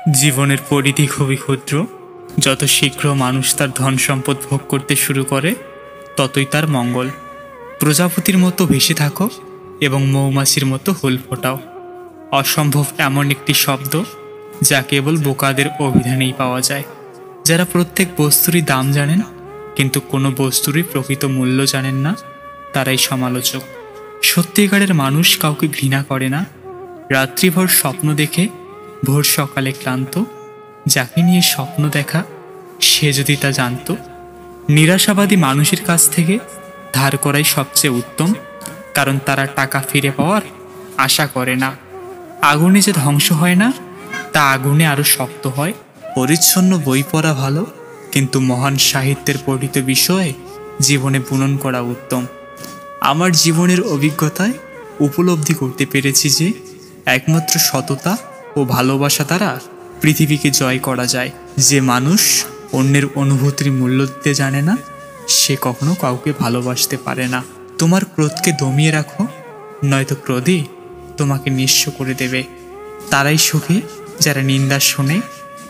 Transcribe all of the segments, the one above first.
জীবনের পরিধি খুবই ক্ষুদ্র। যত শীঘ্র মানুষ তার ধন সম্পদ ভোগ করতে শুরু করে ততই তার মঙ্গল। প্রজাপতির মতো ভেসে থাকো এবং মৌমাছির মতো হুল ফোটাও। অসম্ভব এমন একটি শব্দ যা কেবল বোকাদের অভিধানেই পাওয়া যায়। যারা প্রত্যেক বস্তুরই দাম জানেন কিন্তু কোনো বস্তুরই প্রকৃত মূল্য জানেন না, তারাই সমালোচক। সত্যিকারের মানুষ কাউকে ঘৃণা করে না। রাত্রিভর স্বপ্ন দেখে ভোর সকালে ক্লান্ত। যাকে নিয়ে স্বপ্ন দেখা সে যদি তা জানত। নিরাশাবাদী মানুষের কাছ থেকে ধার করাই সবচেয়ে উত্তম, কারণ তারা টাকা ফিরে পাওয়ার আশা করে না। আগুনে যে ধ্বংস হয় না, তা আগুনে আরও শক্ত হয়। পরিচ্ছন্ন বই পড়া ভালো, কিন্তু মহান সাহিত্যের পঠিত বিষয়ে জীবনে বুনন করা উত্তম। আমার জীবনের অভিজ্ঞতায় উপলব্ধি করতে পেরেছি যে একমাত্র সততা ও ভালোবাসা দ্বারা পৃথিবীকে জয় করা যায়। যে মানুষ অন্যের অনুভূতির মূল্য দিতে জানে না, সে কখনো কাউকে ভালোবাসতে পারে না। তোমার ক্রোধকে দমিয়ে রাখো, নয়তো ক্রোধই তোমাকে নিঃস্ব করে দেবে। তারাই সুখী যারা নিন্দা শোনে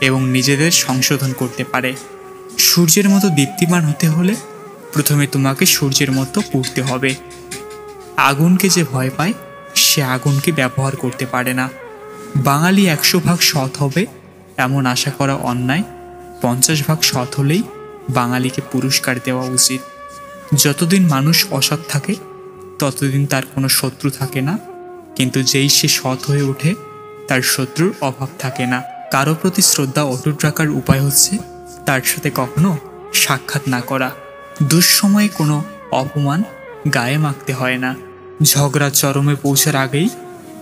এবং নিজেদের সংশোধন করতে পারে। সূর্যের মতো দীপ্তিমান হতে হলে প্রথমে তোমাকে সূর্যের মতো পুড়তে হবে। আগুনকে যে ভয় পায় সে আগুনকে ব্যবহার করতে পারে না। বাঙালি 100 ভাগ সৎ হবে এমন আশা করা অন্যায়। 50 ভাগ সৎ হলেই বাঙালিকে পুরস্কার দেওয়া উচিত। যতদিন মানুষ অসৎ থাকে ততদিন তার কোনো শত্রু থাকে না, কিন্তু যেই সে সৎ হয়ে ওঠে তার শত্রুর অভাব থাকে না। কারো প্রতি শ্রদ্ধা অটুট রাখার উপায় হচ্ছে তার সাথে কখনো সাক্ষাৎ না করা। দুঃসময়ে কোনো অপমান গায়ে মাখতে হয় না। ঝগড়া চরমে পৌঁছার আগেই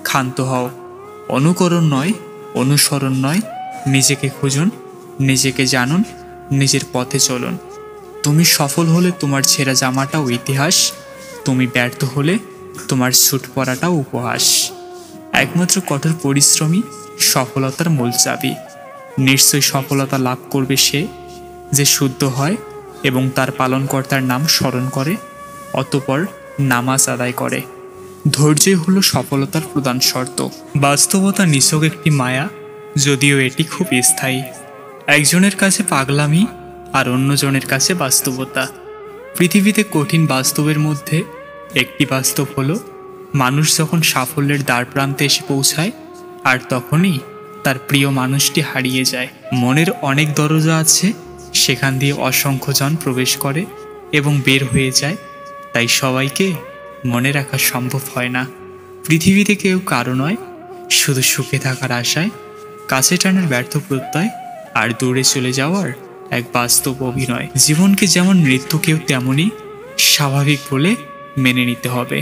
ক্ষান্ত হও। অনুকরণ নয়, অনুসরণ নয়, নিজেকে খুঁজুন, নিজেকে জানুন, নিজের পথে চলুন। তুমি সফল হলে তোমার ছেঁড়া জামাটাও ইতিহাস, তুমি ব্যর্থ হলে তোমার স্যুট পরাটাও উপহাস। একমাত্র কঠোর পরিশ্রমী সফলতার মূল চাবি। নিশ্চয়ই সফলতা লাভ করবে সে যে শুদ্ধ হয় এবং তার পালনকর্তার নাম স্মরণ করে, অতঃপর নামাজ আদায় করে। ধৈর্যই হলো সফলতার প্রধান শর্ত। বাস্তবতা নিছক একটি মায়া, যদিও এটি খুব স্থায়ী। একজনের কাছে পাগলামি আর অন্যজনের কাছে বাস্তবতা। পৃথিবীতে কঠিন বাস্তবের মধ্যে একটি বাস্তব হলো মানুষ যখন সাফল্যের দ্বারপ্রান্তে এসে পৌঁছায় আর তখনই তার প্রিয় মানুষটি হারিয়ে যায়। মনের অনেক দরজা আছে, সেখান দিয়ে অসংখ্য জন প্রবেশ করে এবং বের হয়ে যায়। তাই সবাইকে মনে রাখা সম্ভব হয় না। পৃথিবীতে কেউ কারো নয়, শুধু সুখে থাকার আশায়, কাছে টানার ব্যর্থ প্রত্যয় আর দূরে চলে যাওয়ার এক বাস্তব অভিনয়। জীবনকে যেমন মৃত্যুকেও তেমনই স্বাভাবিক বলে মেনে নিতে হবে।